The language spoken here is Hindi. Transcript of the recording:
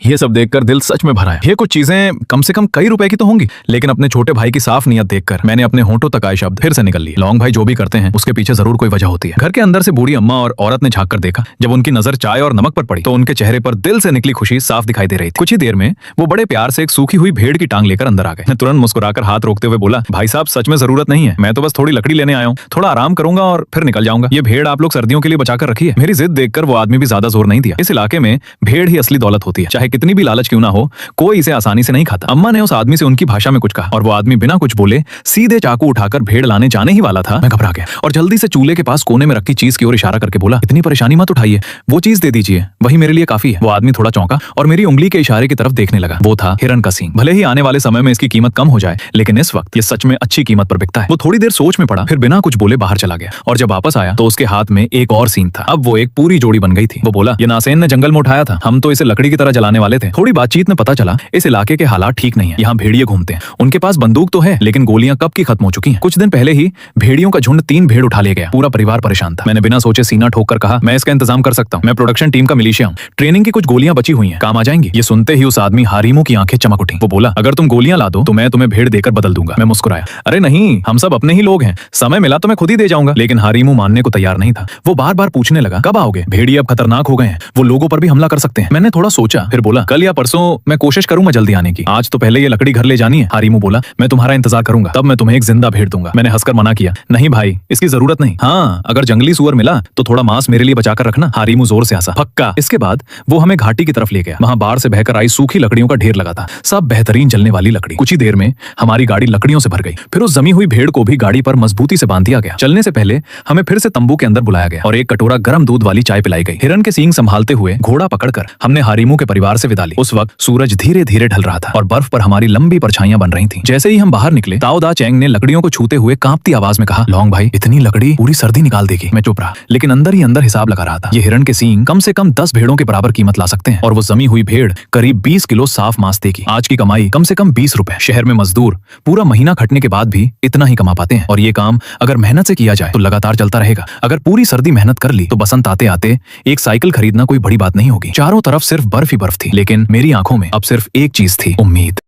ये सब देखकर दिल सच में भर आया। ये कुछ चीजें कम से कम कई रुपए की तो होंगी, लेकिन अपने छोटे भाई की साफ नियत देखकर मैंने अपने होंठों तक आए शब्द फिर से निकल लिए। लॉन्ग भाई जो भी करते हैं उसके पीछे जरूर कोई वजह होती है। घर के अंदर से बूढ़ी अम्मा और औरत ने झांक कर देखा। जब उनकी नजर चाय और नमक पर पड़ी तो उनके चेहरे पर दिल से निकली खुशी साफ दिखाई दे रही थी। कुछ ही देर में वो बड़े प्यार से एक सूखी हुई भेड़ की टांग लेकर अंदर आ गए। तुरंत मुस्कुराकर हाथ रोकते हुए बोला, भाई साहब सच में जरूरत नहीं है, मैं तो बस थोड़ी लकड़ी लेने आया हूँ, थोड़ा आराम करूंगा और फिर निकल जाऊंगा। ये भेड़ आप लोग सर्दियों के लिए बचाकर रखी है। मेरी जिद देखकर वो आदमी भी ज्यादा जोर नहीं दिया। इस इलाके में भेड़ ही असली दौलत होती है, चाहे कितनी भी लालच क्यों ना हो, कोई इसे आसानी से नहीं खाता। अम्मा ने उस आदमी से उनकी भाषा में कुछ कहा और वो आदमी बिना कुछ बोले सीधे चाकू उठाकर भेड़ लाने जाने ही वाला था। मैं घबरा गया और जल्दी से चूल्हे के पास कोने में रखी चीज की ओर इशारा करके बोला, इतनी परेशानी मत उठाइए, वो चीज दे दीजिए, वही मेरे लिए काफी है। वो आदमी थोड़ा चौंका और मेरी उंगली के इशारे की तरफ देखने लगा। वो था हिरन का सींग। भले ही आने वाले समय में इसकी कीमत कम हो जाए, लेकिन इस वक्त ये सच में अच्छी कीमत पर बिकता है। वो थोड़ी देर सोच में पड़ा, फिर बिना कुछ बोले बाहर चला गया और जब वापस आया तो उसके हाथ में एक और सींग था। अब वो एक पूरी जोड़ी बन गई थी। वो बोला, ये नासेन ने जंगल में उठाया था, हम तो इसे लकड़ी की तरह जलाने वाले थे। थोड़ी बातचीत में पता चला इस इलाके के हालात ठीक नहीं है। यहाँ भेड़िए घूमते हैं, उनके पास बंदूक तो है लेकिन गोलियां कब की खत्म हो चुकी हैं। कुछ दिन पहले ही भेड़ियों का झुंड 3 भेड़ उठा ले गया। पूरा परिवार परेशान था। मैंने बिना सोचे सीना ठोक कर कहा, मैं इसका इंतजाम कर सकता हूँ, मैं प्रोडक्शन टीम का मिलिशिया हूँ, ट्रेनिंग की कुछ गोलियां बची हुई हैं, काम आ जाएंगी। ये सुनते ही उस आदमी हारिमू की आंखें चमक उठी। वो बोला, अगर तुम गोलियां ला दो तो मैं तुम्हें भेड़ देकर बदल दूंगा। मैं मुस्कुराया, अरे नहीं, हम सब अपने ही लोग हैं, समय मिला तो मैं खुद ही दे जाऊंगा। लेकिन हारिमू मानने को तैयार नहीं था। वो बार बार पूछने लगा, कब आओगे? भेड़िए अब खतरनाक हो गए हैं, वो लोगों पर भी हमला कर सकते हैं। मैंने थोड़ा सोचा, फिर बोला, कल या परसों मैं कोशिश करूंगा जल्दी आने की, आज तो पहले ये लकड़ी घर ले जानी है। हारिमू बोला, मैं तुम्हारा इंतजार करूंगा, तब मैं तुम्हें एक जिंदा भेड़ दूंगा। मैंने हंसकर मना किया, नहीं भाई, इसकी जरूरत नहीं। हाँ, अगर जंगली सुअर मिला तो थोड़ा मांस मेरे लिए बचाकर रखना। हारिमू जोर से हंसा, पक्का। इसके बाद वो हमें घाटी की तरफ ले गया। वहां बाढ़ से बहकर आई सूखी लकड़ियों का ढेर लगा था, सब बेहतरीन जलने वाली लकड़ी। कुछ ही देर में हमारी गाड़ी लकड़ियों से भर गई। फिर उस जमी हुई भेड़ को भी गाड़ी पर मजबूती से बांध दिया गया। चलने से पहले हमें फिर से तंबू के अंदर बुलाया गया और एक कटोरा गर्म दूध वाली चाय पिलाई गई। हिरन के सींग संभालते हुए घोड़ा पकड़कर हमने हारिमू के परिवार से विदा ली। उस वक्त सूरज धीरे धीरे ढल रहा था और बर्फ पर हमारी लंबी परछाइयां बन रही थीं। जैसे ही हम बाहर निकले, ताओ दा चैंग ने लकड़ियों को छूते हुए कांपती आवाज में कहा, लॉन्ग भाई, इतनी लकड़ी पूरी सर्दी निकाल देगी। मैं चुप रहा, लेकिन अंदर ही अंदर हिसाब लगा रहा था। ये हिरन के सींग कम से कम 10 भेड़ों के बराबर कीमत ला सकते हैं और वो जमी हुई भेड़ करीब 20 किलो साफ मांस देगी। आज की कमाई कम से कम 20 रुपए। शहर में मजदूर पूरा महीना खटने के बाद भी इतना ही कमा पाते हैं और ये काम अगर मेहनत से किया जाए तो लगातार चलता रहेगा। अगर पूरी सर्दी मेहनत कर ली तो बसंत आते आते एक साइकिल खरीदना कोई बड़ी बात नहीं होगी। चारों तरफ सिर्फ बर्फ ही बर्फ थी, लेकिन मेरी आंखों में अब सिर्फ एक चीज थी, उम्मीद।